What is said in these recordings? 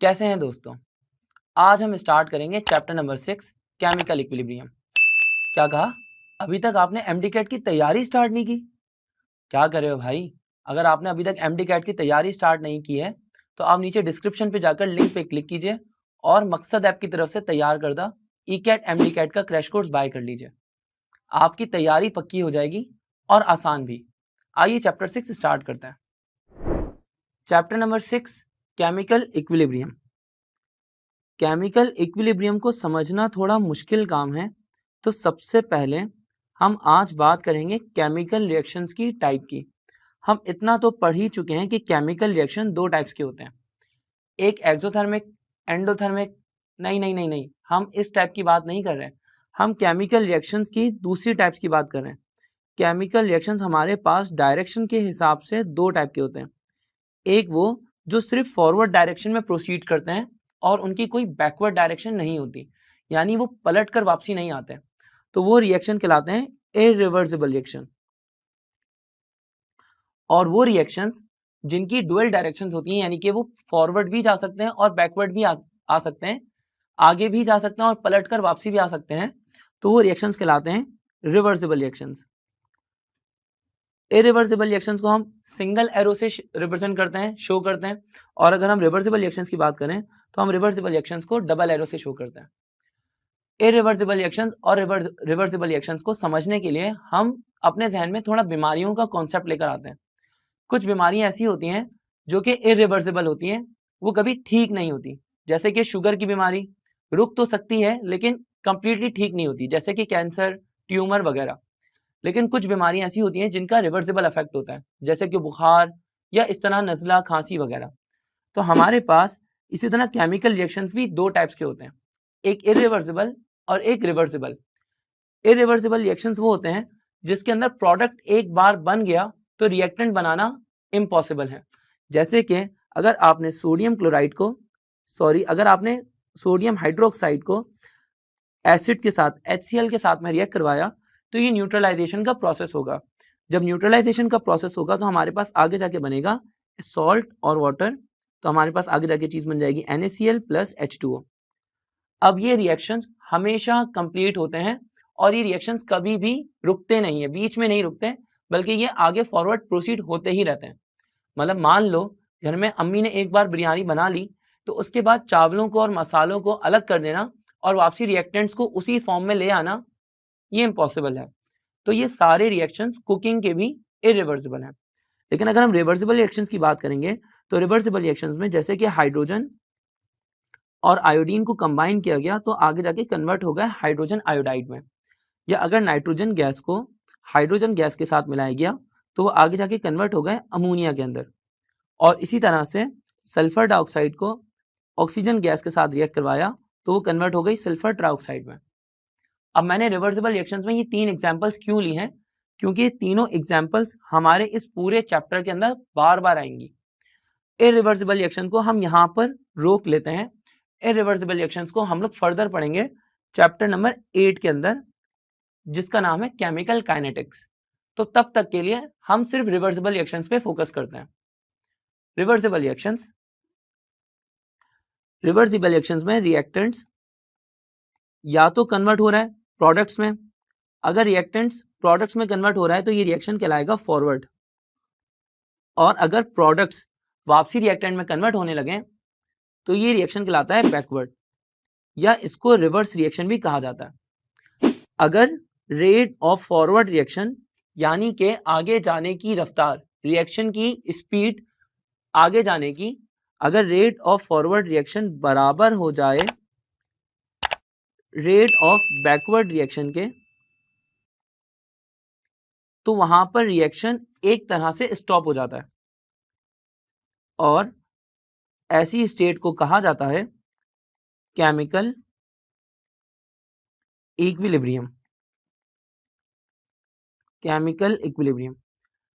कैसे हैं दोस्तों। आज हम स्टार्ट करेंगे चैप्टर नंबर 6 केमिकल इक्विलिब्रियम। क्या कहा? अभी तक आपने एमडी कैट की तैयारी स्टार्ट नहीं की? क्या कर रहे हो भाई? अगर आपने अभी तक एमडी कैट की तैयारी स्टार्ट नहीं की है तो आप नीचे डिस्क्रिप्शन पे जाकर लिंक पे क्लिक कीजिए और मकसद ऐप की तरफ से तैयार करदा ई कैट एमडी कैट का क्रैश कोर्स बाय कर लीजिए। आपकी तैयारी पक्की हो जाएगी और आसान भी। आइए चैप्टर 6 स्टार्ट करते हैं। Chapter number 6 chemical equilibrium. Chemical equilibrium को समझना थोड़ा मुश्किल काम है, तो सबसे पहले हम आज बात करेंगे केमिकल रिएक्शंस की टाइप की। हम इतना तो पढ़ ही चुके हैं कि केमिकल रिएक्शन दो टाइप्स के होते हैं, एक एक्सोथर्मिक, एंडोथर्मिक। नहीं, हम इस टाइप की बात नहीं कर रहे हैं। हम केमिकल रिएक्शंस की दूसरी टाइप्स की बात कर रहे हैं। केमिकल रिएक्शंस हमारे पास डायरेक्शन के हिसाब से दो टाइप के होते हैं। एक वो जो सिर्फ फॉरवर्ड डायरेक्शन में प्रोसीड करते हैं और उनकी कोई बैकवर्ड डायरेक्शन नहीं होती, यानी वो पलट कर वापसी नहीं आते, तो वो रिएक्शन कहलाते हैं इरिवर्सिबल रिएक्शन। और वो रिएक्शंस जिनकी डुअल डायरेक्शंस होती हैं, यानी कि वो फॉरवर्ड भी जा सकते हैं और बैकवर्ड भी आ सकते हैं, आगे भी जा सकते हैं और पलट कर वापसी भी आ सकते हैं, तो वो रिएक्शंस कहलाते हैं रिवर्सिबल रिएक्शंस। इरिवर्सिबल रिएक्शंस को हम सिंगल एरो से रिप्रेजेंट करते हैं, शो करते हैं, और अगर हम रिवर्सिबल रिएक्शंस की बात करें तो हम रिवर्सिबल रिएक्शंस को डबल एरो से शो करते हैं। इरिवर्सिबल रिएक्शंस और रिवर्सिबल रिएक्शंस को समझने के लिए हम अपने ध्यान में थोड़ा बीमारियों का कॉन्सेप्ट लेकर आते हैं। कुछ बीमारियां ऐसी होती हैं जो कि इरिवर्सिबल होती हैं, वो कभी ठीक नहीं होती, जैसे कि शुगर की बीमारी रुक तो सकती है लेकिन कंप्लीटली ठीक नहीं होती, जैसे कि कैंसर, ट्यूमर वगैरह। लेकिन कुछ बीमारियां ऐसी होती हैं जिनका रिवर्सिबल इफेक्ट होता है, जैसे कि बुखार या इस तरह नज़ला, खांसी वगैरह। तो हमारे पास इसी तरह केमिकल रिएक्शंस भी दो टाइप्स के होते हैं, एक इरिवर्सिबल और एक रिवर्सिबल। इरिवर्सिबल रिएक्शंस वो होते हैं जिसके अंदर प्रोडक्ट एक बार बन गया तो रिएक्टेंट बनाना इम्पॉसिबल है। जैसे कि अगर आपने सोडियम हाइड्रोक्साइड को एसिड के साथ HCl के साथ में रिएक्ट करवाया तो ये न्यूट्रलाइजेशन का प्रोसेस होगा। जब न्यूट्रलाइजेशन का प्रोसेस होगा तो हमारे पास आगे जाके बनेगा सॉल्ट और वाटर, तो हमारे पास आगे जाके चीज बन जाएगी NaCl प्लस H2O। अब ये रिएक्शंस हमेशा कंप्लीट होते हैं और ये रिएक्शंस कभी भी रुकते नहीं है, बीच में नहीं रुकते, बल्कि ये आगे फॉरवर्ड प्रोसीड होते ही रहते हैं। मतलब मान लो घर में अम्मी ने एक बार बिरयानी बना ली तो उसके बाद चावलों को और मसालों को अलग कर देना और वापसी रिएक्टेंट्स को उसी फॉर्म में ले आना, ये इम्पॉसिबल है। तो ये सारे रिएक्शंस कुकिंग के भी इरिवर्सिबल हैं। लेकिन अगर हम रिवर्सिबल रिएक्शंस की बात करेंगे तो रिवर्सिबल रिएक्शंस में जैसे कि हाइड्रोजन और आयोडीन को कंबाइन किया गया तो आगे जाके कन्वर्ट हो गया हाइड्रोजन आयोडाइड में, या अगर नाइट्रोजन गैस को हाइड्रोजन गैस के साथ मिलाया गया तो वो आगे जाके कन्वर्ट हो गए अमोनिया के अंदर। और इसी तरह से सल्फर डाइऑक्साइड को ऑक्सीजन गैस के साथ रिएक्ट करवाया तो वो कन्वर्ट हो गई सल्फर ट्राइऑक्साइड में। अब मैंने रिवर्सिबल रिएक्शंस में ये तीन एग्जांपल्स क्यों ली हैं, क्योंकि ये तीनों एग्जांपल्स हमारे इस पूरे चैप्टर के अंदर बार बार आएंगी। इरिवर्सिबल रिएक्शन को हम यहाँ पर रोक लेते हैं। इरिवर्सिबल रिएक्शंस को हम लोग फर्दर पढ़ेंगे चैप्टर नंबर 8 के अंदर, जिसका नाम है केमिकल काइनेटिक्स। तो तब तक के लिए हम सिर्फ रिवर्सिबल रिएक्शंस पे फोकस करते हैं। रिवर्सिबल रिएक्शंस में रिएक्टेंट्स या तो कन्वर्ट हो रहा है प्रोडक्ट्स में, अगर रिएक्टेंट्स प्रोडक्ट्स में कन्वर्ट हो रहा है तो ये रिएक्शन कहलाएगा फॉरवर्ड, और अगर प्रोडक्ट्स वापसी रिएक्टेंट में कन्वर्ट होने लगे तो ये रिएक्शन कहलाता है बैकवर्ड, या इसको रिवर्स रिएक्शन भी कहा जाता है। अगर रेट ऑफ फॉरवर्ड रिएक्शन यानी कि आगे जाने की रफ्तार, रिएक्शन की स्पीड आगे जाने की, अगर रेट ऑफ फॉरवर्ड रिएक्शन बराबर हो जाए रेट ऑफ बैकवर्ड रिएक्शन के, तो वहां पर रिएक्शन एक तरह से स्टॉप हो जाता है और ऐसी स्टेट को कहा जाता है केमिकल इक्विलिब्रियम। केमिकल इक्विलिब्रियम,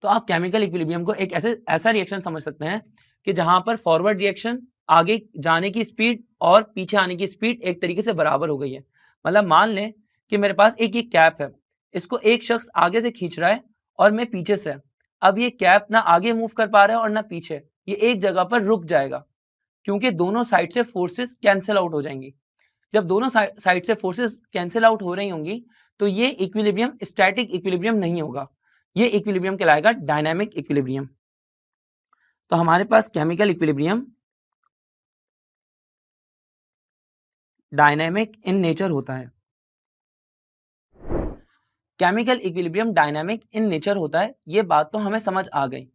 तो आप केमिकल इक्विलिब्रियम को एक ऐसा रिएक्शन समझ सकते हैं कि जहां पर फॉरवर्ड रिएक्शन आगे जाने की स्पीड और पीछे आने की स्पीड एक तरीके से बराबर हो गई है। मतलब मान लें कि मेरे पास एक ये कैप है, इसको एक शख्स आगे से खींच रहा है और मैं पीछे से। अब ये कैप ना आगे मूव कर पा रहा है और ना पीछे, ये एक जगह पर रुक जाएगा। क्योंकि दोनों साइड से फोर्सेस कैंसिल आउट हो जाएंगी। जब दोनों साइड से फोर्सेस कैंसिल आउट हो रही होंगी तो ये इक्विलिब्रियम स्टैटिक इक्विलिब्रियम नहीं होगा, ये इक्विलिब्रियम कहलाएगा डायनामिक इक्विलिब्रियम। तो हमारे पास chemical equilibrium dynamic in nature होता है। Chemical equilibrium dynamic in nature होता है, ये बात तो हमें समझ आ गई।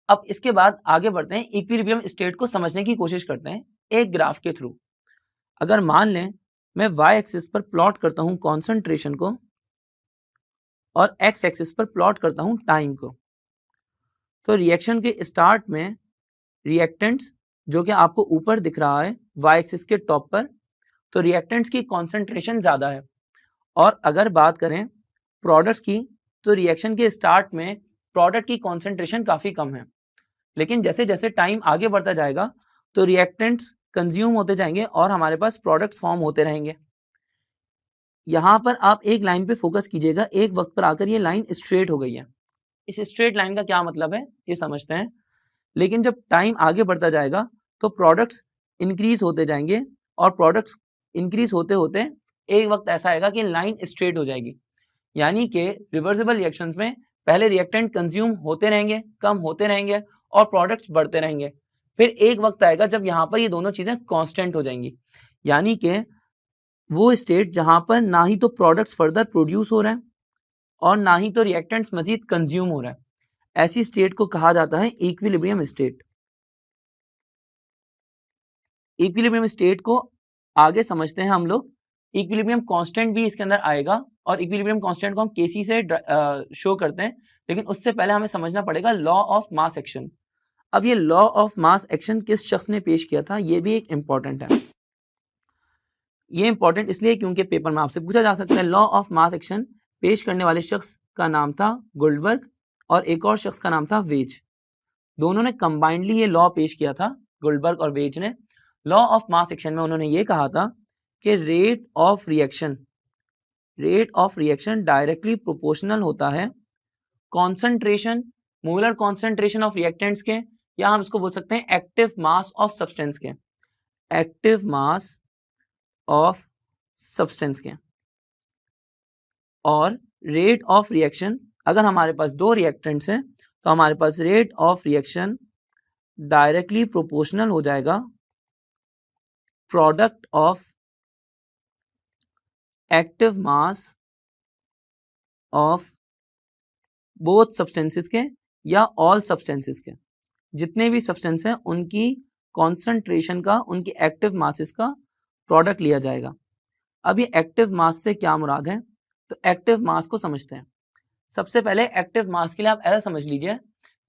अब इसके बाद आगे बढ़ते हैं, इक्विलिब्रियम स्टेट को समझने की कोशिश करते हैं एक ग्राफ के थ्रू। अगर मान लें मैं वाई एक्सिस पर प्लॉट करता हूं कॉन्सेंट्रेशन को और एक्स एक्सिस पर प्लॉट करता हूं टाइम को, तो रिएक्शन के स्टार्ट में रिएक्टेंट्स जो कि आपको ऊपर दिख रहा है वाई एक्सिस के टॉप पर, तो रिएक्टेंट्स की कॉन्सेंट्रेशन ज़्यादा है। और अगर बात करें प्रोडक्ट्स की, तो रिएक्शन के स्टार्ट में प्रोडक्ट की कॉन्सेंट्रेशन काफ़ी कम है, लेकिन जैसे जैसे टाइम आगे बढ़ता जाएगा तो रिएक्टेंट्स कंज्यूम होते जाएंगे और हमारे पास प्रोडक्ट्स फॉर्म होते रहेंगे। यहाँ पर आप एक लाइन पे फोकस कीजिएगा, एक वक्त पर आकर ये लाइन स्ट्रेट हो गई है। इस स्ट्रेट लाइन का क्या मतलब है ये समझते हैं। लेकिन जब टाइम आगे बढ़ता जाएगा तो प्रोडक्ट्स इंक्रीज होते जाएंगे और प्रोडक्ट्स इंक्रीज होते होते एक वक्त ऐसा आएगा कि लाइन स्ट्रेट हो जाएगी। यानी कि रिवर्सिबल रिएक्शंस में पहले रिएक्टेंट कंज्यूम होते रहेंगे, कम होते रहेंगे और प्रोडक्ट्स बढ़ते रहेंगे। फिर एक वक्त आएगा जब यहाँ पर ये दोनों चीज़ें कांस्टेंट हो जाएंगी, यानी कि वो स्टेट जहाँ पर ना ही तो प्रोडक्ट्स फर्दर प्रोड्यूस हो रहे हैं और ना ही तो रिएक्टेंट्स मजीद कंज्यूम हो रहा है, ऐसी स्टेट को कहा जाता है इक्विलिब्रियम स्टेट। इक्विलिब्रियम स्टेट को आगे समझते हैं हम लोग। इक्विलिब्रियम कांस्टेंट भी इसके अंदर आएगा और इक्विलिब्रियम कांस्टेंट को हम केसी से शो करते हैं, लेकिन उससे पहले हमें समझना पड़ेगा लॉ ऑफ मास एक्शन। अब ये लॉ ऑफ मास एक्शन किस शख्स ने पेश किया था, ये भी एक इंपॉर्टेंट है। ये इंपॉर्टेंट इसलिए क्योंकि पेपर में आपसे पूछा जा सकता है। लॉ ऑफ मास एक्शन पेश करने वाले शख्स का नाम था गोल्डबर्ग और एक और शख्स का नाम था वेज। दोनों ने कंबाइंडली ये लॉ पेश किया था, गोल्डबर्ग और वेज ने। लॉ ऑफ मास एक्शन में उन्होंने ये कहा था कि rate of reaction directly proportional होता है concentration, molar concentration of reactants के, या हम इसको बोल सकते हैं एक्टिव मास ऑफ सब्सटेंस के, एक्टिव मास ऑफ सब्सटेंस के। और रेट ऑफ रिएक्शन, अगर हमारे पास दो रिएक्टेंट्स हैं तो हमारे पास rate of reaction directly proportional हो जाएगा product of active mass of both substances के या ऑल सब्सटेंसेस के। जितने भी सब्सटेंस हैं उनकी कॉन्सेंट्रेशन का, उनकी एक्टिव मासेस का प्रोडक्ट लिया जाएगा। अब ये एक्टिव मास से क्या मुराद है, तो एक्टिव मास को समझते हैं। सबसे पहले एक्टिव मास के लिए आप ऐसा समझ लीजिए,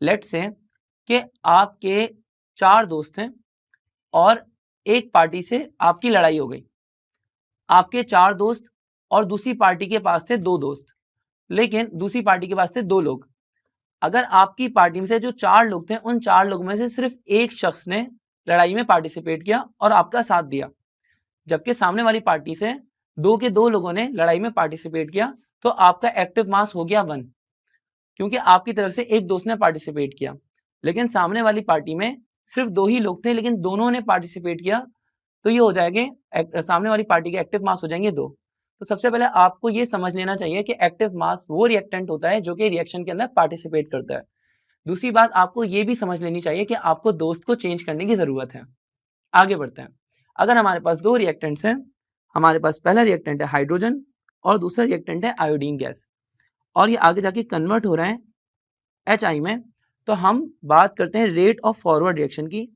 लेट्स से कि आपके 4 दोस्त हैं और एक पार्टी से आपकी लड़ाई हो गई। आपके 4 दोस्त और दूसरी पार्टी के पास थे 2 दोस्त, लेकिन दूसरी पार्टी के पास थे 2 लोग। अगर आपकी पार्टी में से जो 4 लोग थे, उन 4 लोगों में से सिर्फ एक शख्स ने लड़ाई में पार्टिसिपेट किया और आपका साथ दिया, जबकि सामने वाली पार्टी से 2 के 2 लोगों ने लड़ाई में पार्टिसिपेट किया, तो आपका एक्टिव मास हो गया 1, क्योंकि आपकी तरफ से एक दोस्त ने पार्टिसिपेट किया। लेकिन सामने वाली पार्टी में सिर्फ 2 ही लोग थे, लेकिन दोनों ने पार्टिसिपेट किया, तो ये हो जाएंगे, सामने वाली पार्टी के एक्टिव मास हो जाएंगे 2। तो सबसे पहले आपको ये समझ लेना चाहिए कि एक्टिव मास वो रिएक्टेंट होता है जो कि रिएक्शन के अंदर पार्टिसिपेट करता है। दूसरी बात आपको ये भी समझ लेनी चाहिए कि आपको दोस्त को चेंज करने की जरूरत है। आगे बढ़ते हैं। अगर हमारे पास 2 रिएक्टेंट्स हैं, हमारे पास पहला रिएक्टेंट है हाइड्रोजन और दूसरा रिएक्टेंट है आयोडीन गैस, और ये आगे जाके कन्वर्ट हो रहे हैं HI में, तो हम बात करते हैं रेट ऑफ फॉरवर्ड रिएक्शन की।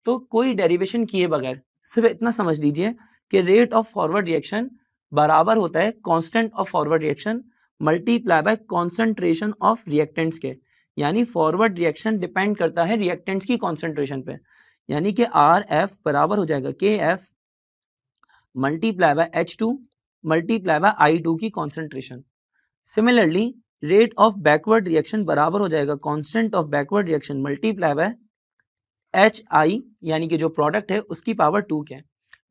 तो कोई डेरिवेशन किए बगैर सिर्फ इतना समझ लीजिए कि रेट ऑफ फॉरवर्ड रिएक्शन बराबर होता है constant of forward reaction multiply by concentration of reactants के। यानी फॉरवर्ड रिएक्शन डिपेंड करता है रिएक्टेंट्स की कॉन्सेंट्रेशन पे, यानी कि RF बराबर हो जाएगा KF multiply by H2 multiply by I2 की concentration. Similarly rate of backward reaction बराबर हो जाएगा constant of backward reaction multiply by HI, यानी कि जो प्रोडक्ट है उसकी पावर 2 के।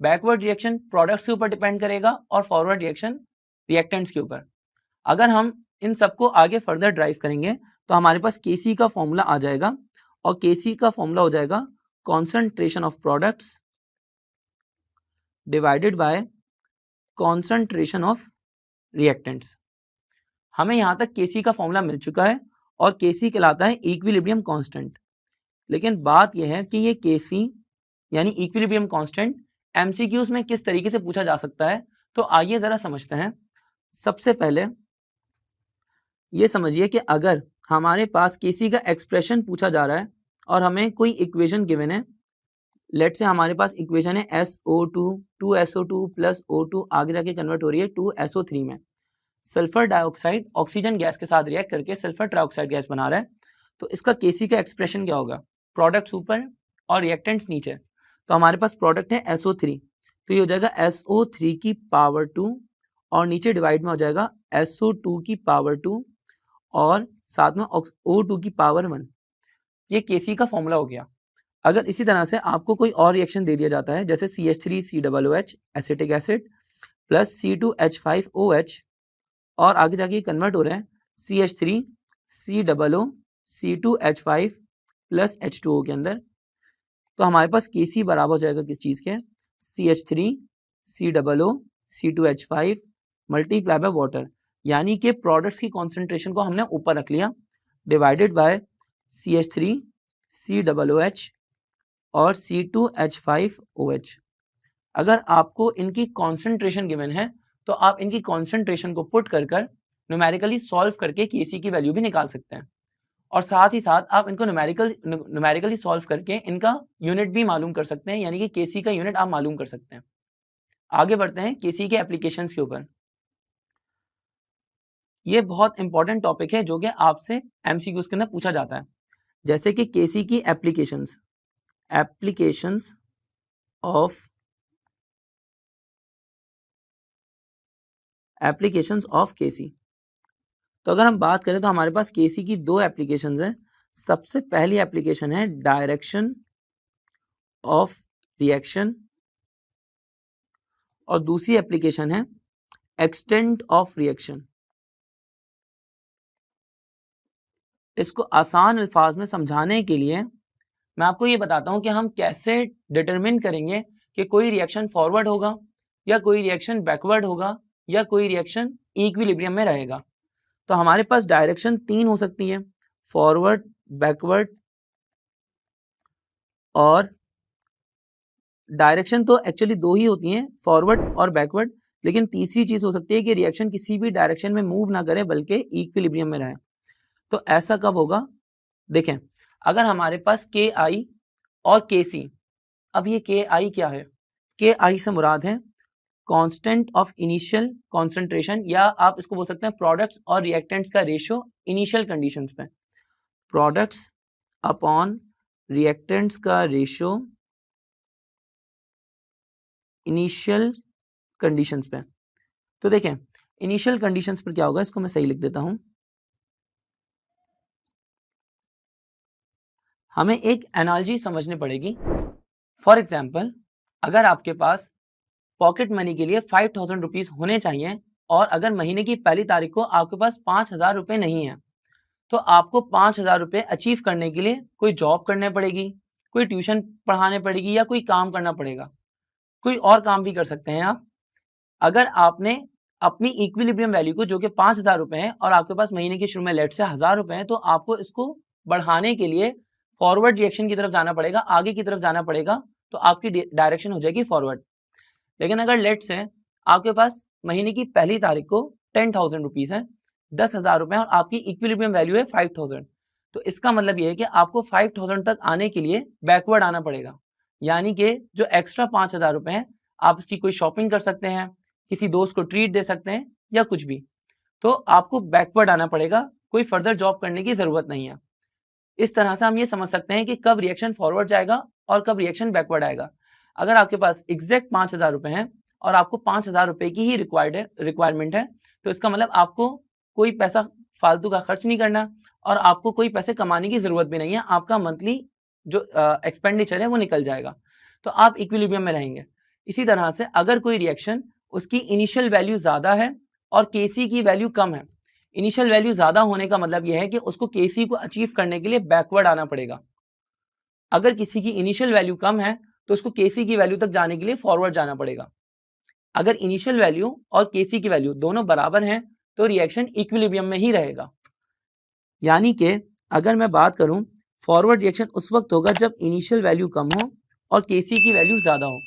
बैकवर्ड रिएक्शन प्रोडक्ट्स के ऊपर डिपेंड करेगा और फॉरवर्ड रिएक्शन रिएक्टेंट्स के ऊपर। अगर हम इन सबको आगे फर्दर ड्राइव करेंगे तो हमारे पास Kc का फॉर्मूला आ जाएगा, और Kc का फॉर्मूला हो जाएगा concentration of products divided by concentration of reactants. हमें यहाँ तक केसी का फॉर्मूला मिल चुका है और केसी कहलाता है इक्विलिब्रियम कांस्टेंट। लेकिन बात यह है कि ये केसी यानी इक्विलिब्रियम कांस्टेंट एमसीक्यूज में किस तरीके से पूछा जा सकता है, तो आइए जरा समझते हैं। सबसे पहले ये समझिए कि अगर हमारे पास केसी का एक्सप्रेशन पूछा जा रहा है और हमें कोई इक्वेशन गिवन है, लेट से हमारे पास इक्वेशन है SO2 2SO2 प्लस O2 आगे जाके कन्वर्ट हो रही है 2SO3 में। सल्फर डाइऑक्साइड ऑक्सीजन गैस के साथ रिएक्ट करके सल्फर ट्राइऑक्साइड गैस बना रहा है, तो इसका केसी का एक्सप्रेशन क्या होगा? प्रोडक्ट्स ऊपर और रिएक्टेंट्स नीचे। तो हमारे पास प्रोडक्ट है SO3, तो ये हो जाएगा SO3 की पावर 2 और नीचे डिवाइड में हो जाएगा SO2 की पावर 2 और साथ में O2 की पावर 1। ये केसी का फॉर्मूला हो गया। अगर इसी तरह से आपको कोई और रिएक्शन दे दिया जाता है, जैसे CH3COOH acetic acid plus C2H5OH और आगे जाके कन्वर्ट हो रहे हैं CH3COO C2H5 प्लस H2O के अंदर, तो हमारे पास केसी बराबर हो जाएगा किस चीज के? CH3COO C2H5 multiply by water, यानी कि प्रोडक्ट्स की कॉन्सेंट्रेशन को हमने ऊपर रख लिया डिवाइडेड बाय CH3COOH और C2H5OH। अगर आपको इनकी कॉन्सेंट्रेशन गिवन है तो आप इनकी कॉन्सेंट्रेशन को पुट कर न्यूमेरिकली सॉल्व करके केसी की वैल्यू भी निकाल सकते हैं, और साथ ही साथ आप इनको न्यूमेरिकली सॉल्व करके इनका यूनिट भी मालूम कर सकते हैं, यानी कि केसी का यूनिट आप मालूम कर सकते हैं। आगे बढ़ते हैं केसी के एप्लीकेशंस के ऊपर। ये बहुत इंपॉर्टेंट टॉपिक है जो कि आपसे एमसीक्यूज के अंदर पूछा जाता है, जैसे कि केसी की एप्लीकेशंस ऑफ केसी। तो अगर हम बात करें तो हमारे पास केसी की दो एप्लीकेशंस हैं। सबसे पहली एप्लीकेशन है डायरेक्शन ऑफ रिएक्शन और दूसरी एप्लीकेशन है एक्सटेंट ऑफ रिएक्शन। इसको आसान अल्फाज में समझाने के लिए मैं आपको ये बताता हूं कि हम कैसे डिटरमिन करेंगे कि कोई रिएक्शन फॉरवर्ड होगा या कोई रिएक्शन बैकवर्ड होगा या कोई रिएक्शन इक्विलिब्रियम में रहेगा। तो हमारे पास डायरेक्शन तीन हो सकती है, फॉरवर्ड, बैकवर्ड, और डायरेक्शन तो एक्चुअली दो ही होती हैं, फॉरवर्ड और बैकवर्ड, लेकिन तीसरी चीज हो सकती है कि रिएक्शन किसी भी डायरेक्शन में मूव ना करे बल्कि इक्विलिब्रियम में रहे। तो ऐसा कब होगा? देखें, अगर हमारे पास के आई और के सी, अब ये के आई क्या है? के आई से मुराद है कांस्टेंट ऑफ इनिशियल कॉन्सेंट्रेशन, या आप इसको बोल सकते हैं प्रोडक्ट्स और रिएक्टेंट्स का रेशियो इनिशियल कंडीशंस पे। प्रोडक्ट्स अपॉन रिएक्टेंट्स का रेशियो इनिशियल कंडीशंस पे। तो देखें, इनिशियल कंडीशंस पर क्या होगा, इसको मैं सही लिख देता हूं। हमें एक एनालॉजी समझनी पड़ेगी। फॉर एग्जाम्पल, अगर आपके पास पॉकेट मनी के लिए 5000 रुपीज होने चाहिए और अगर महीने की पहली तारीख को आपके पास 5000 रुपए नहीं है, तो आपको 5000 रुपए अचीव करने के लिए कोई जॉब करने पड़ेगी, कोई ट्यूशन पढ़ाने पड़ेगी या कोई काम करना पड़ेगा। कोई और काम भी कर सकते हैं आप। अगर आपने अपनी इक्विलिब्रियम वैल्यू को, जो कि 5000 रुपए है, और आपके पास महीने के शुरू में लेट से 1000 रुपए है, तो आपको इसको बढ़ाने के लिए फॉरवर्ड रिएक्शन की तरफ जाना पड़ेगा, आगे की तरफ जाना पड़ेगा, तो आपकी डायरेक्शन हो जाएगी फॉरवर्ड। लेकिन अगर लेट से आपके पास महीने की पहली तारीख को 10,000 रुपीज है, 10,000 रुपए, और आपकी इक्विलिब्रियम वैल्यू है 5000, तो इसका मतलब यह है कि आपको 5000 तक आने के लिए बैकवर्ड आना पड़ेगा, यानी कि जो एक्स्ट्रा 5000 रुपए हैं, आप इसकी कोई शॉपिंग कर सकते हैं, किसी दोस्त को ट्रीट दे सकते हैं या कुछ भी, तो आपको बैकवर्ड आना पड़ेगा, कोई फर्दर जॉब करने की जरूरत नहीं है। इस तरह से हम ये समझ सकते हैं कि कब रिएक्शन फॉरवर्ड जाएगा और कब रिएक्शन बैकवर्ड आएगा। अगर आपके पास एग्जैक्ट 5000 रुपए हैं और आपको 5000 रुपए की ही रिक्वायरमेंट है, तो इसका मतलब आपको कोई पैसा फालतू का खर्च नहीं करना और आपको कोई पैसे कमाने की जरूरत भी नहीं है। आपका मंथली जो एक्सपेंडिचर है वो निकल जाएगा, तो आप इक्विलिब्रियम में रहेंगे। इसी तरह से अगर कोई रिएक्शन, उसकी इनिशियल वैल्यू ज्यादा है और केसी की वैल्यू कम है, इनिशियल वैल्यू ज्यादा होने का मतलब यह है कि उसको केसी को अचीव करने के लिए बैकवर्ड आना पड़ेगा। अगर किसी की इनिशियल वैल्यू कम है तो उसको केसी की वैल्यू तक जाने के लिए फॉरवर्ड जाना पड़ेगा। अगर इनिशियल वैल्यू और केसी की वैल्यू दोनों बराबर हैं तो रिएक्शन इक्विलिब्रियम में ही रहेगा। यानी कि अगर मैं बात करूं, फॉरवर्ड रिएक्शन उस वक्त होगा जब इनिशियल वैल्यू कम हो और केसी की वैल्यू ज़्यादा हो।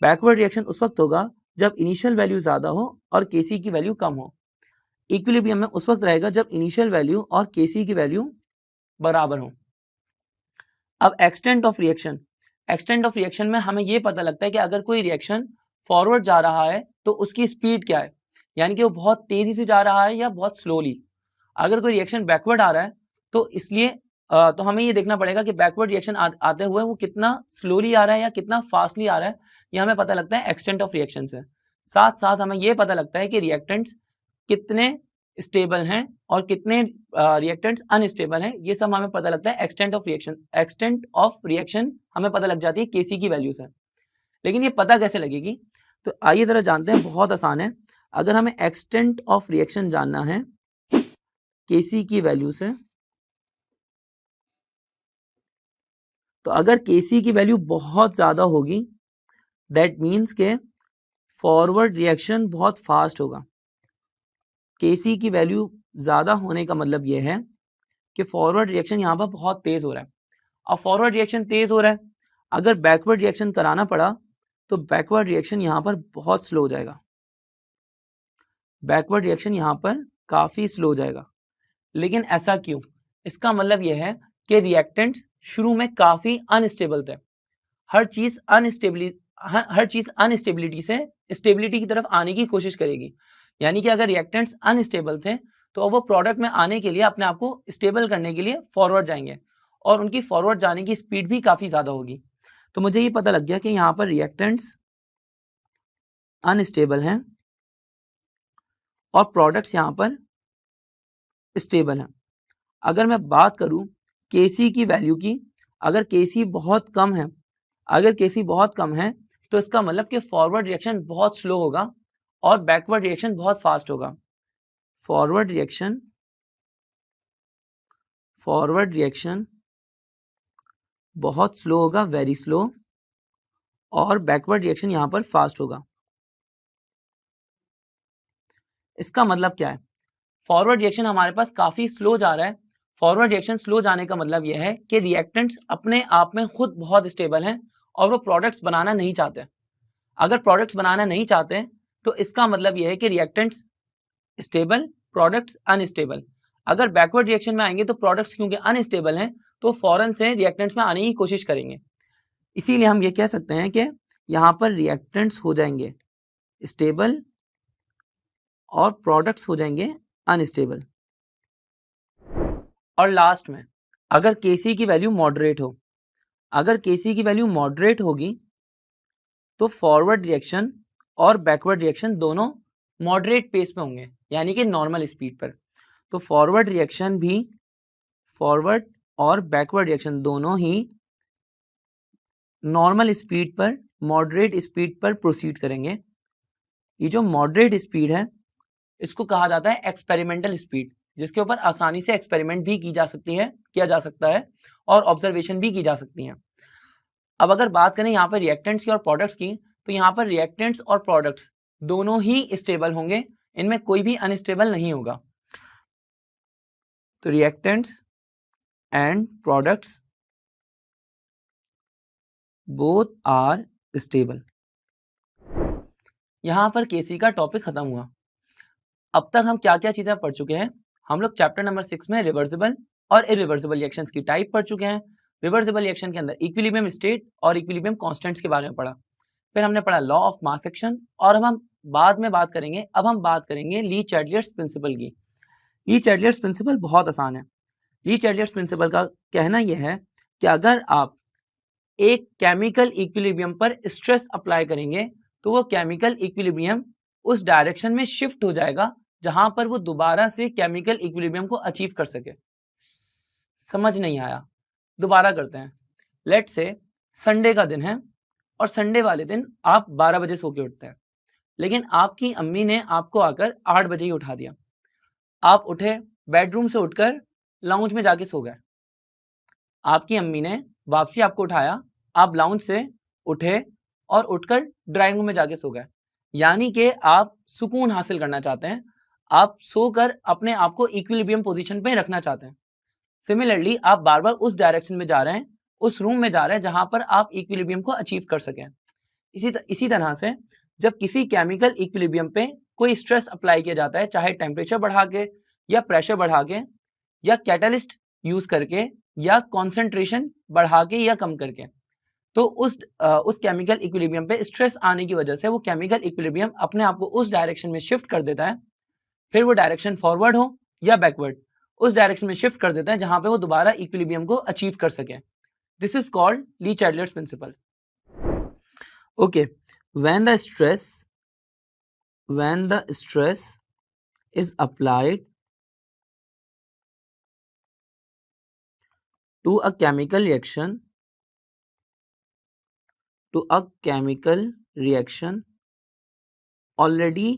बैकवर्ड रिएक्शन उस वक्त होगा जब इनिशियल वैल्यू ज़्यादा हो और केसी की वैल्यू कम हो। इक्विलिब्रियम में उस वक्त रहेगा जब इनिशियल वैल्यू और केसी की वैल्यू बराबर हो। अब extent of reaction, extent of reaction में हमें यह पता लगता है कि अगर कोई रिएक्शन फॉरवर्ड जा रहा है तो उसकी स्पीड क्या है, यानी कि वो बहुत तेजी से जा रहा है या बहुत स्लोली। अगर कोई रिएक्शन बैकवर्ड आ रहा है तो इसलिए तो हमें ये देखना पड़ेगा कि बैकवर्ड रिएक्शन आते हुए वो कितना स्लोली आ रहा है या कितना फास्टली आ रहा है। ये हमें पता लगता है एक्सटेंट ऑफ रिएक्शन से। साथ साथ हमें ये पता लगता है कि रिएक्टेंट्स कितने स्टेबल हैं और कितने रिएक्टेंट्स अनस्टेबल हैं। ये सब हमें पता लगता है extent of reaction. Extent of reaction हमें पता लग जाती है केसी की वैल्यू से। लेकिन ये पता कैसे लगेगी, तो आइए जरा जानते हैं। बहुत आसान है। अगर हमें एक्सटेंट ऑफ रिएक्शन जानना है केसी की वैल्यू से, तो अगर केसी की वैल्यू बहुत ज़्यादा होगी दैट मीन्स के फॉरवर्ड रिएक्शन बहुत फास्ट होगा। केसी की वैल्यू ज़्यादा होने का मतलब यह है कि फॉरवर्ड रिएक्शन यहाँ पर बहुत तेज़ हो रहा है। अब फॉरवर्ड रिएक्शन तेज़ हो रहा है, अगर बैकवर्ड रिएक्शन कराना पड़ा तो बैकवर्ड रिएक्शन यहाँ पर बहुत स्लो हो जाएगा। बैकवर्ड रिएक्शन यहाँ पर काफ़ी स्लो हो जाएगा। लेकिन ऐसा क्यों? इसका मतलब यह है कि रिएक्टेंट्स शुरू में काफ़ी अनस्टेबल थे। हर चीज़ अनस्टेबिलिटी से स्टेबिलिटी की तरफ आने की कोशिश करेगी। यानी कि अगर रिएक्टेंट्स अनस्टेबल थे तो वो प्रोडक्ट में आने के लिए अपने आप को स्टेबल करने के लिए फॉरवर्ड जाएंगे और उनकी फॉरवर्ड जाने की स्पीड भी काफ़ी ज़्यादा होगी। तो मुझे ये पता लग गया कि यहाँ पर रिएक्टेंट्स अनस्टेबल हैं और प्रोडक्ट्स यहाँ पर स्टेबल हैं। अगर मैं बात करूँ केसी की वैल्यू की, अगर केसी बहुत कम है, अगर केसी बहुत कम है तो इसका मतलब कि फॉरवर्ड रिएक्शन बहुत स्लो होगा और बैकवर्ड रिएक्शन बहुत फास्ट होगा। फॉरवर्ड रिएक्शन बहुत स्लो होगा, वेरी स्लो, और बैकवर्ड रिएक्शन यहां पर फास्ट होगा। इसका मतलब क्या है? फॉरवर्ड रिएक्शन हमारे पास काफी स्लो जा रहा है। फॉरवर्ड रिएक्शन स्लो जाने का मतलब यह है कि रिएक्टेंट्स अपने आप में खुद बहुत स्टेबल हैं और वो प्रोडक्ट्स बनाना नहीं चाहते। अगर प्रोडक्ट्स बनाना नहीं चाहते तो इसका मतलब यह है कि रिएक्टेंट्स स्टेबल, प्रोडक्ट्स अनस्टेबल। अगर बैकवर्ड रिएक्शन में आएंगे तो प्रोडक्ट्स क्योंकि अनस्टेबल हैं तो फौरन से रिएक्टेंट्स में आने की कोशिश करेंगे। इसीलिए हम ये कह सकते हैं कि यहाँ पर रिएक्टेंट्स हो जाएंगे स्टेबल और प्रोडक्ट्स हो जाएंगे अनस्टेबल। और लास्ट में अगर केसी की वैल्यू मॉडरेट हो, अगर केसी की वैल्यू मॉडरेट होगी तो फॉरवर्ड रिएक्शन और बैकवर्ड रिएक्शन दोनों मॉडरेट पेस पे होंगे, यानी कि नॉर्मल स्पीड पर। तो फॉरवर्ड रिएक्शन भी, फॉरवर्ड और बैकवर्ड रिएक्शन दोनों ही नॉर्मल स्पीड पर, मॉडरेट स्पीड पर प्रोसीड करेंगे। ये जो मॉडरेट स्पीड है इसको कहा जाता है एक्सपेरिमेंटल स्पीड, जिसके ऊपर आसानी से एक्सपेरिमेंट भी किया जा सकता है और ऑब्जर्वेशन भी की जा सकती है। अब अगर बात करें यहाँ पर रिएक्टेंट्स की और प्रोडक्ट्स की, तो यहाँ पर रिएक्टेंट्स और प्रोडक्ट्स दोनों ही स्टेबल होंगे, इनमें कोई भी अनस्टेबल नहीं होगा। तो reactants and products both are stable. यहां पर केसी का टॉपिक खत्म हुआ। अब तक हम क्या क्या चीजें पढ़ चुके हैं? हम लोग चैप्टर नंबर 6 में रिवर्सिबल और इरिवर्सिबल रिएक्शंस की टाइप पढ़ चुके हैं। रिवर्सिबल रिएक्शन के अंदर इक्विलिब्रियम स्टेट और इक्विलिब्रियम कांस्टेंट्स के बारे में पढ़ा। फिर हमने पढ़ा लॉ ऑफ मास एक्शन, और हम बाद में बात करेंगे, अब हम बात करेंगे ली चैडलर्स प्रिंसिपल की। ली चैडलर्स प्रिंसिपल बहुत आसान है। ली चैडलर्स प्रिंसिपल का कहना यह है कि अगर आप एक केमिकल इक्विलिब्रियम पर स्ट्रेस अप्लाई करेंगे तो वो केमिकल इक्विलिब्रियम उस डायरेक्शन में शिफ्ट हो जाएगा जहां पर वो दोबारा से केमिकल इक्विलिब्रियम को अचीव कर सके। समझ नहीं आया? दोबारा करते हैं। लेट से संडे का दिन है और संडे वाले दिन आप 12 बजे सो के उठते हैं, लेकिन आपकी अम्मी ने आपको आकर 8 बजे ही उठा दिया। आप उठे, बेडरूम से उठकर लाउंज में जाके सो गए। आपकी अम्मी ने वापसी आपको उठाया, आप लाउंज से उठे और उठकर ड्राइंग रूम में जाके सो गए, यानी कि आप सुकून हासिल करना चाहते हैं, आप सोकर अपने आप को इक्विलिब्रियम पोजीशन पे रखना चाहते हैं। सिमिलरली आप बार बार उस डायरेक्शन में जा रहे हैं, उस रूम में जा रहे हैं जहां पर आप इक्विलिब्रियम को अचीव कर सकें। इसी तरह से जब किसी केमिकल इक्विलिब्रियम पे कोई स्ट्रेस अप्लाई किया जाता है, चाहे टेम्परेचर बढ़ा के या प्रेशर बढ़ा के या कैटलिस्ट यूज करके या कॉन्सेंट्रेशन बढ़ा के या कम करके, तो उस केमिकल इक्विलिब्रियम पे स्ट्रेस आने की वजह से वो केमिकल इक्विलिब्रियम अपने आप को उस डायरेक्शन में शिफ्ट कर देता है, फिर वो डायरेक्शन फॉरवर्ड हो या बैकवर्ड, उस डायरेक्शन में शिफ्ट कर देता है जहां पे वो दोबारा इक्विलिब्रियम को अचीव कर सके। This is called Le Chatelier's principle. Okay, when the stress is applied to a chemical reaction already,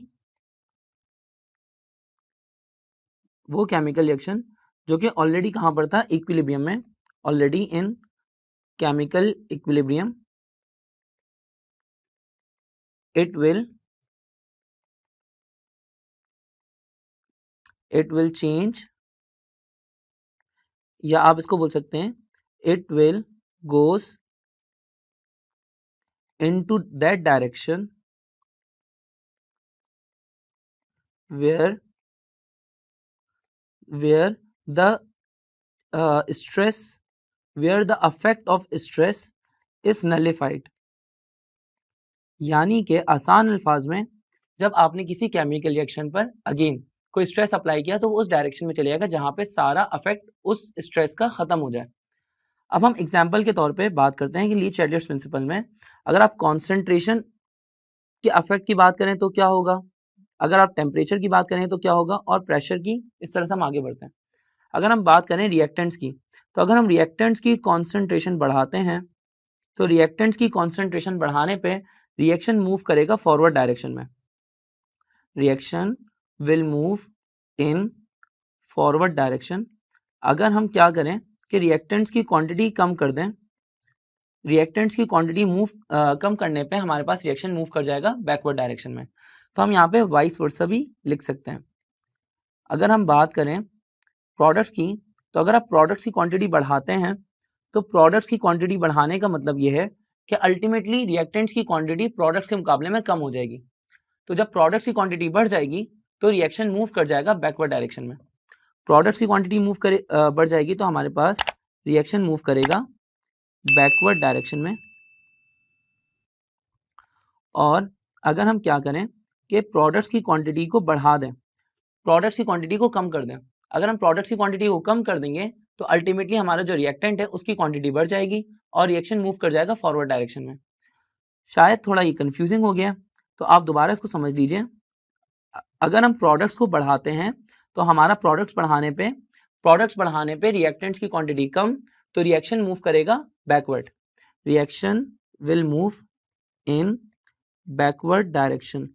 वो केमिकल रिएक्शन जो कि ऑलरेडी कहां पर था, इक्विलिब्रियम में, already in chemical equilibrium, it will change, या आप इसको बोल सकते हैं it will goes into that direction where the effect of stress is nullified। यानी कि आसान अल्फाज में जब आपने किसी केमिकल रिएक्शन पर अगेन कोई स्ट्रेस अप्लाई किया तो वो उस डायरेक्शन में चले जाएगा जहां पे सारा अफेक्ट उस स्ट्रेस का खत्म हो जाए। अब हम एग्जाम्पल के तौर पे बात करते हैं कि ली चैडलर्स प्रिंसिपल में अगर आप कॉन्सेंट्रेशन के अफेक्ट की बात करें तो क्या होगा, अगर आप टेम्परेचर की बात करें तो क्या होगा, और प्रेशर की, इस तरह से हम आगे बढ़ते हैं। अगर हम बात करें रिएक्टेंट्स की, तो अगर हम रिएक्टेंट्स की कॉन्सेंट्रेशन बढ़ाते हैं तो रिएक्टेंट्स की कॉन्सेंट्रेशन बढ़ाने पे रिएक्शन मूव करेगा फॉरवर्ड डायरेक्शन में, reaction will move in forward direction. अगर हम क्या करें कि रिएक्टेंट्स की क्वांटिटी कम कर दें, रिएक्टेंट्स की क्वांटिटी कम करने पे हमारे पास रिएक्शन मूव कर जाएगा बैकवर्ड डायरेक्शन में, तो हम यहाँ पे वाइस वर्सा भी लिख सकते हैं। अगर हम बात करें प्रोडक्ट्स की, तो अगर आप प्रोडक्ट्स की क्वांटिटी बढ़ाते हैं तो प्रोडक्ट्स की क्वांटिटी बढ़ाने का मतलब ये है कि अल्टीमेटली रिएक्टेंट्स की क्वांटिटी प्रोडक्ट्स के मुकाबले में कम हो जाएगी। तो जब प्रोडक्ट्स की क्वांटिटी बढ़ जाएगी तो रिएक्शन मूव कर जाएगा बैकवर्ड डायरेक्शन में। प्रोडक्ट्स की क्वांटिटी बढ़ जाएगी तो हमारे पास रिएक्शन मूव करेगा बैकवर्ड डायरेक्शन में। और अगर हम क्या करें कि प्रोडक्ट्स की क्वांटिटी को बढ़ा दें, प्रोडक्ट्स की क्वांटिटी को कम कर दें, अगर हम प्रोडक्ट्स की क्वांटिटी को कम कर देंगे तो अल्टीमेटली हमारा जो रिएक्टेंट है उसकी क्वांटिटी बढ़ जाएगी और रिएक्शन मूव कर जाएगा फॉरवर्ड डायरेक्शन में। शायद थोड़ा ये कंफ्यूजिंग हो गया, तो आप दोबारा इसको समझ लीजिए। अगर हम प्रोडक्ट्स को बढ़ाते हैं तो हमारा प्रोडक्ट्स बढ़ाने पे रिएक्टेंट्स की क्वांटिटी कम, तो रिएक्शन मूव करेगा backward, reaction will move in backward direction.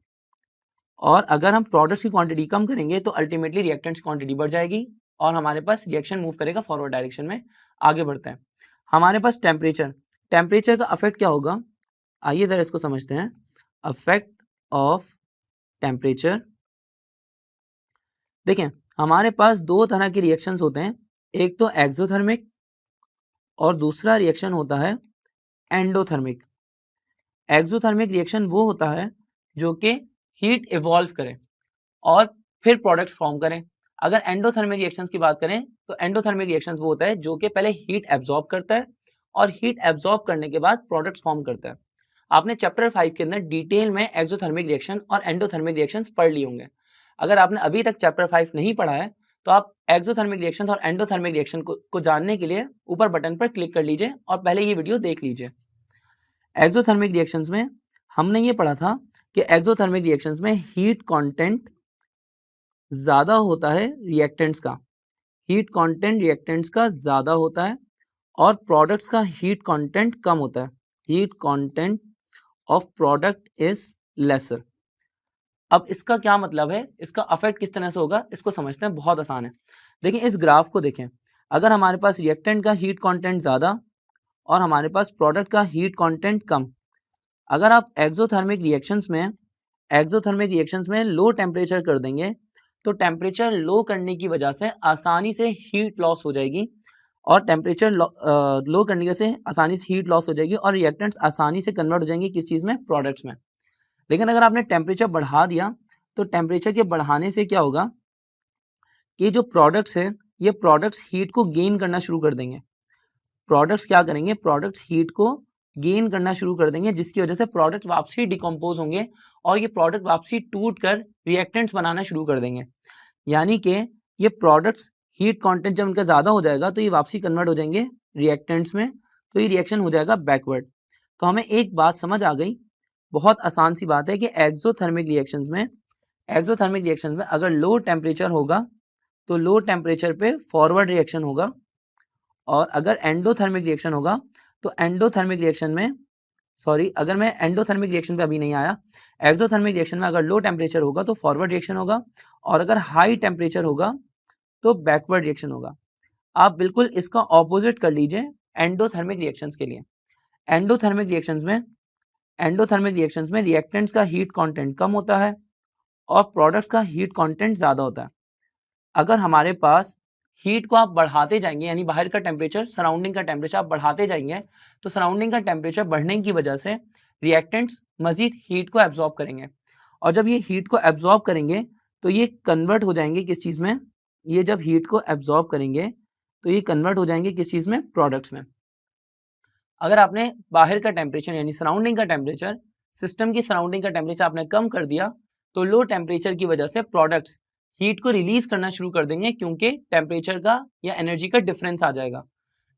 और अगर हम प्रोडक्ट्स की क्वांटिटी कम करेंगे तो अल्टीमेटली रिएक्टेंट्स की क्वांटिटी बढ़ जाएगी और हमारे पास रिएक्शन मूव करेगा फॉरवर्ड डायरेक्शन में। आगे बढ़ते हैं, हमारे पास टेम्परेचर का अफेक्ट क्या होगा, आइए जरा इसको समझते हैं। अफेक्ट ऑफ टेम्परेचर, देखें हमारे पास दो तरह के रिएक्शंस होते हैं, एक तो एक्सोथर्मिक और दूसरा रिएक्शन होता है एंडोथर्मिक। एक्सोथर्मिक रिएक्शन वो होता है जो कि हीट इवॉल्व करे और फिर प्रोडक्ट्स फॉर्म करें। अगर एंडोथर्मिक रिएक्शंस की बात करें तो एंडोथर्मिक रिएक्शंस वो होता है जो कि पहले हीट एब्जॉर्ब करता है और हीट एब्जॉर्ब करने के बाद प्रोडक्ट्स फॉर्म करता है। आपने चैप्टर 5 के अंदर डिटेल में एक्सोथर्मिक रिएक्शन और एंडोथर्मिक रिएक्शंस पढ़ लिए होंगे। अगर आपने अभी तक चैप्टर 5 नहीं पढ़ा है तो आप एक्सोथर्मिक रिएक्शन और एंडोथर्मिक रिएक्शन को जानने के लिए ऊपर बटन पर क्लिक कर लीजिए और पहले ये वीडियो देख लीजिए। एक्सोथर्मिक रिएक्शंस में हमने ये पढ़ा था कि एक्सोथर्मिक रिएक्शंस में हीट कंटेंट ज्यादा होता है रिएक्टेंट्स का, हीट कंटेंट रिएक्टेंट्स का ज्यादा होता है और प्रोडक्ट्स का हीट कंटेंट कम होता है, heat content of product is lesser. अब इसका क्या मतलब है, इसका अफेक्ट किस तरह से होगा, इसको समझते हैं, बहुत आसान है। देखिए इस ग्राफ को देखें, अगर हमारे पास रिएक्टेंट का हीट कंटेंट ज़्यादा और हमारे पास प्रोडक्ट का हीट कंटेंट कम, अगर आप एक्सोथर्मिक रिएक्शंस में लो टेम्परेचर कर देंगे तो टेम्परेचर लो करने की वजह से आसानी से हीट लॉस हो जाएगी, और टेम्परेचर लो करने की वजह से आसानी से हीट लॉस हो जाएगी और रिएक्टेंट्स आसानी से कन्वर्ट हो जाएंगे किस चीज़ में, प्रोडक्ट्स में। लेकिन अगर आपने टेम्परेचर बढ़ा दिया तो टेम्परेचर के बढ़ाने से क्या होगा कि जो प्रोडक्ट्स हैं ये प्रोडक्ट्स हीट को गेन करना शुरू कर देंगे। प्रोडक्ट्स क्या करेंगे, प्रोडक्ट्स हीट को गेन करना शुरू कर देंगे, जिसकी वजह से प्रोडक्ट वापसी डिकम्पोज होंगे और ये प्रोडक्ट वापसी टूट कर रिएक्टेंट्स बनाना शुरू कर देंगे। यानी कि ये प्रोडक्ट्स हीट कंटेंट जब उनका ज़्यादा हो जाएगा तो ये वापसी कन्वर्ट हो जाएंगे रिएक्टेंट्स में, तो ये रिएक्शन हो जाएगा बैकवर्ड। तो हमें एक बात समझ आ गई, बहुत आसान सी बात है कि एक्सोथर्मिक रिएक्शंस में अगर लो टेम्परेचर होगा तो लो टेम्परेचर पे फॉरवर्ड रिएक्शन होगा, और अगर एंडोथर्मिक रिएक्शन होगा तो एंडोथर्मिक रिएक्शन में, सॉरी अगर मैं एंडोथर्मिक रिएक्शन पे अभी नहीं आया, एक्सोथर्मिक रिएक्शन में अगर लो टेम्परेचर होगा तो फॉरवर्ड रिएक्शन होगा, और अगर हाई टेम्परेचर होगा तो बैकवर्ड रिएक्शन होगा। आप बिल्कुल इसका ऑपोजिट कर लीजिए एंडोथर्मिक रिएक्शंस के लिए। एंडोथर्मिक रिएक्शंस में रिएक्टेंट्स का हीट कंटेंट कम होता है और प्रोडक्ट्स का हीट कंटेंट ज़्यादा होता है। अगर हमारे पास हीट को आप बढ़ाते जाएंगे, यानी बाहर का टेम्परेचर, सराउंडिंग का टेम्परेचर आप बढ़ाते जाएंगे, तो सराउंडिंग का टेम्परेचर बढ़ने की वजह से रिएक्टेंट्स मजीद हीट को एब्जॉर्ब करेंगे, और जब ये हीट को एब्जॉर्ब करेंगे तो ये कन्वर्ट हो जाएंगे किस चीज़ में, ये जब हीट को एब्जॉर्ब करेंगे तो ये कन्वर्ट हो जाएंगे किस चीज़ में, प्रोडक्ट्स में। अगर आपने बाहर का टेम्परेचर यानी सराउंडिंग का टेम्परेचर, सिस्टम की सराउंडिंग का टेम्परेचर आपने कम कर दिया तो लो टेम्परेचर की वजह से प्रोडक्ट्स हीट को रिलीज करना शुरू कर देंगे, क्योंकि टेम्परेचर का या एनर्जी का डिफरेंस आ जाएगा।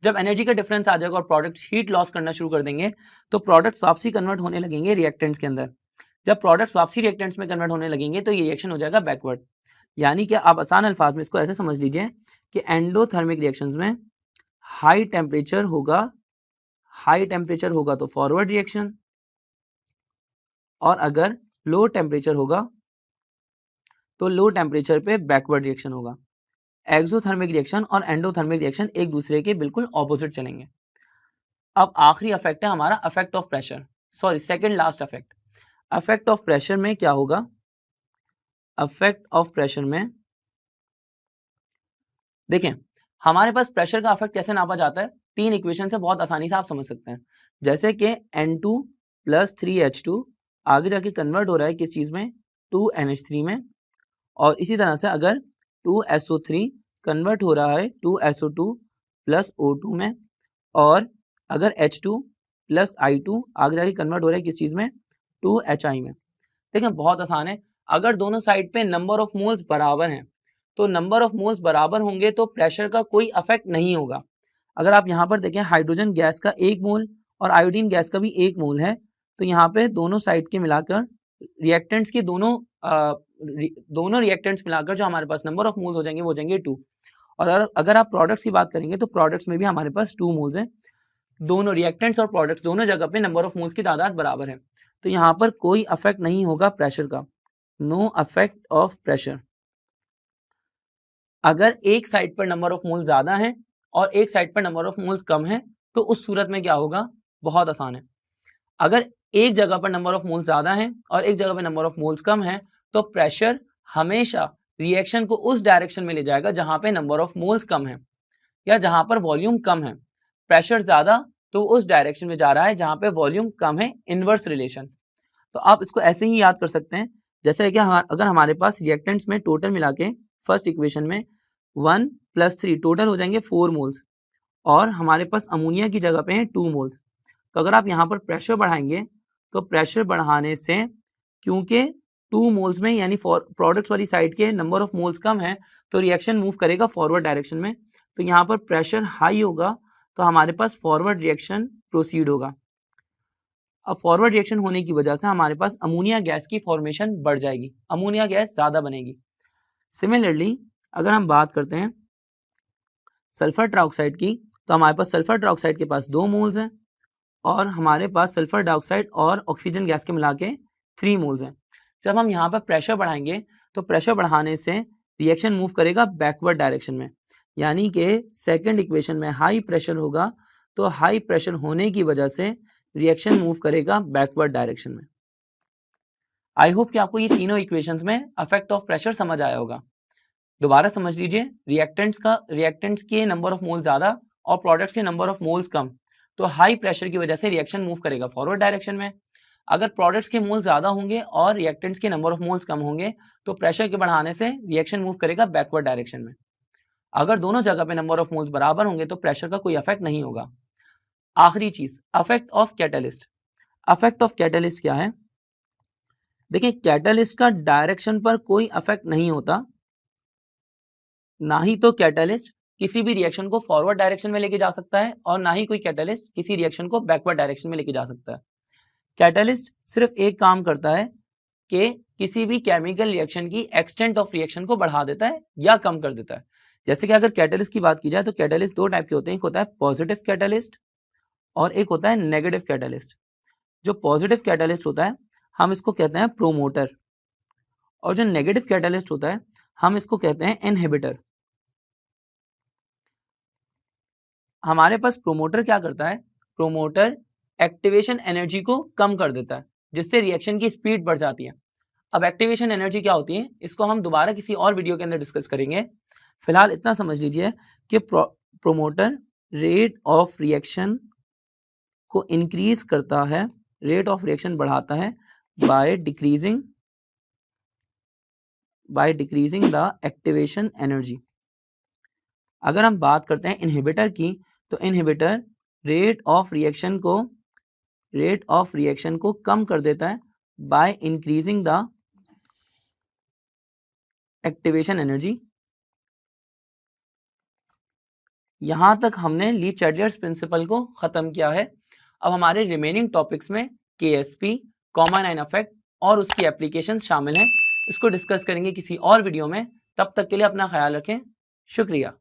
जब एनर्जी का डिफरेंस आ जाएगा और प्रोडक्ट्स हीट लॉस करना शुरू कर देंगे तो प्रोडक्ट्स वापसी कन्वर्ट होने लगेंगे रिएक्टेंट्स के अंदर। जब प्रोडक्ट्स वापसी रिएक्टेंट्स में कन्वर्ट होने लगेंगे तो ये रिएक्शन हो जाएगा बैकवर्ड। यानी कि आप आसान अल्फाज में इसको ऐसे समझ लीजिए कि एंडोथर्मिक रिएक्शंस में हाई टेम्परेचर होगा तो फॉरवर्ड रिएक्शन, और अगर लो टेम्परेचर होगा तो लो टेम्परेचर पे बैकवर्ड रिएक्शन होगा। एक्सोथर्मिक रिएक्शन और एंडोथर्मिक रिएक्शन एक दूसरे के बिल्कुल ऑपोजिट चलेंगे। अब आखिरी अफेक्ट है हमारा affect of pressure, sorry second last affect. Affect of pressure में क्या होगा, अफेक्ट ऑफ प्रेशर में देखें हमारे पास प्रेशर का अफेक्ट कैसे नापा जाता है, तीन इक्वेशन से बहुत आसानी से आप समझ सकते हैं। जैसे कि N2 + 3H2 आगे जाके कन्वर्ट हो रहा है किस चीज में, 2NH3 में, और इसी तरह से अगर 2SO3 कन्वर्ट हो रहा है 2SO2 + O2 में, और अगर H2 + I2 आगे जाके कन्वर्ट हो रहा है किस चीज में, 2HI में। देखें बहुत आसान है, अगर दोनों साइड पे नंबर ऑफ मोल्स बराबर हैं तो नंबर ऑफ मोल्स बराबर होंगे तो प्रेशर का कोई अफेक्ट नहीं होगा। अगर आप यहाँ पर देखें हाइड्रोजन गैस का 1 मोल और आयोडीन गैस का भी 1 मोल है, तो यहाँ पे दोनों साइड के मिलाकर रिएक्टेंट्स के दोनों रिएक्टेंट्स मिलाकर जो हमारे पास नंबर ऑफ मोल्स हो जाएंगे वो हो जाएंगे 2। और अगर आप प्रोडक्ट्स की बात करेंगे तो प्रोडक्ट्स में भी हमारे पास 2 मोल्स हैं। दोनों रिएक्टेंट्स और प्रोडक्ट्स दोनों जगह पे नंबर ऑफ मोल्स की तादाद बराबर है, तो यहाँ पर कोई अफेक्ट नहीं होगा प्रेशर का, नो अफेक्ट ऑफ प्रेशर। अगर एक साइड पर नंबर ऑफ मोल्स ज्यादा है और एक साइड पर नंबर ऑफ मोल्स कम है तो उस सूरत में क्या होगा, बहुत आसान है। अगर एक जगह पर नंबर ऑफ मोल्स ज्यादा है और एक जगह पर नंबर ऑफ मोल्स कम है तो प्रेशर हमेशा रिएक्शन को उस डायरेक्शन में ले जाएगा जहां पे नंबर ऑफ मोल्स कम है या जहां पर वॉल्यूम कम है। प्रेशर ज्यादा तो उस डायरेक्शन में जा रहा है जहां पे वॉल्यूम कम है, इनवर्स रिलेशन। तो आप इसको ऐसे ही याद कर सकते हैं, जैसे कि अगर हमारे पास रिएक्टेंट्स में टोटल मिला के फर्स्ट इक्वेशन में 1 + 3 टोटल हो जाएंगे 4 मोल्स, और हमारे पास अमोनिया की जगह पे हैं 2 मोल्स। तो अगर आप यहाँ पर प्रेशर बढ़ाएंगे तो प्रेशर बढ़ाने से, क्योंकि 2 मोल्स में यानी प्रोडक्ट्स वाली साइड के नंबर ऑफ मोल्स कम है तो रिएक्शन मूव करेगा फॉरवर्ड डायरेक्शन में, तो यहाँ पर प्रेशर हाई होगा तो हमारे पास फॉरवर्ड रिएक्शन प्रोसीड होगा। अब फॉरवर्ड रिएक्शन होने की वजह से हमारे पास अमोनिया गैस की फॉर्मेशन बढ़ जाएगी, अमोनिया गैस ज्यादा बनेगी। सिमिलरली अगर हम बात करते हैं सल्फर ट्राइऑक्साइड की, तो हमारे पास सल्फर ट्राइऑक्साइड के पास 2 मोल्स हैं और हमारे पास सल्फर डाइऑक्साइड और ऑक्सीजन गैस के मिला के 3 मोल्स हैं। जब हम यहाँ पर प्रेशर बढ़ाएंगे तो प्रेशर बढ़ाने से रिएक्शन मूव करेगा बैकवर्ड डायरेक्शन में, यानी कि सेकंड इक्वेशन में हाई प्रेशर होगा, तो हाई प्रेशर होने की वजह से रिएक्शन मूव करेगा बैकवर्ड डायरेक्शन में। आई होप कि आपको ये तीनों इक्वेशंस में इफेक्ट ऑफ प्रेशर समझ आया होगा। दोबारा समझ लीजिए, रिएक्टेंट्स के नंबर ऑफ मोल ज्यादा और प्रोडक्ट्स के नंबर ऑफ मोल्स कम, तो हाई प्रेशर की वजह से रिएक्शन मूव करेगा फॉरवर्ड डायरेक्शन में। अगर प्रोडक्ट्स के मोल ज्यादा होंगे और रिएक्टेंट्स के नंबर ऑफ मोल्स कम होंगे, तो प्रेशर के बढ़ाने से रिएक्शन मूव करेगा बैकवर्ड डायरेक्शन में। अगर दोनों जगह पे नंबर ऑफ मोल्स बराबर होंगे तो प्रेशर का कोई इफेक्ट नहीं होगा। आखिरी चीज, affect of catalyst. Affect of catalyst क्या है? देखिए, कैटलिस्ट का डायरेक्शन पर कोई इफेक्ट नहीं होता, ना ही तो कैटलिस्ट किसी भी रिएक्शन को फॉरवर्ड डायरेक्शन में लेके जा सकता है और ना ही कोई कैटलिस्ट किसी रिएक्शन को बैकवर्ड डायरेक्शन में लेके जा सकता है। कैटलिस्ट सिर्फ एक काम करता है कि किसी भी केमिकल रिएक्शन की एक्सटेंट ऑफ रिएक्शन को बढ़ा देता है या कम कर देता है। जैसे कि अगर कैटलिस्ट की बात की जाए तो कैटलिस्ट दो टाइप के होते हैं, एक होता है पॉजिटिव कैटलिस्ट और एक होता है नेगेटिव कैटलिस्ट। जो पॉजिटिव कैटलिस्ट होता है हम इसको कहते हैं प्रोमोटर, और जो नेगेटिव कैटलिस्ट होता है हम इसको कहते हैं इनहिबिटर। हमारे पास प्रोमोटर क्या करता है? प्रोमोटर एक्टिवेशन एनर्जी को कम कर देता है, जिससे रिएक्शन की स्पीड बढ़ जाती है। अब एक्टिवेशन एनर्जी क्या होती है, इसको हम दोबारा किसी और वीडियो के अंदर डिस्कस करेंगे। फिलहाल इतना समझ लीजिए कि प्रोमोटर रेट ऑफ रिएक्शन को इंक्रीज करता है, रेट ऑफ रिएक्शन बढ़ाता है by decreasing the activation energy. अगर हम बात करते हैं इनहिबिटर की, तो इनहिबिटर रेट ऑफ रिएक्शन को कम कर देता है by increasing the activation energy. यहां तक हमने ली चैडलर्स प्रिंसिपल को खत्म किया है। अब हमारे रिमेनिंग टॉपिक्स में केएसपी, कॉमन आयन इफेक्ट और उसकी एप्लीकेशंस शामिल हैं। इसको डिस्कस करेंगे किसी और वीडियो में। तब तक के लिए अपना ख्याल रखें। शुक्रिया।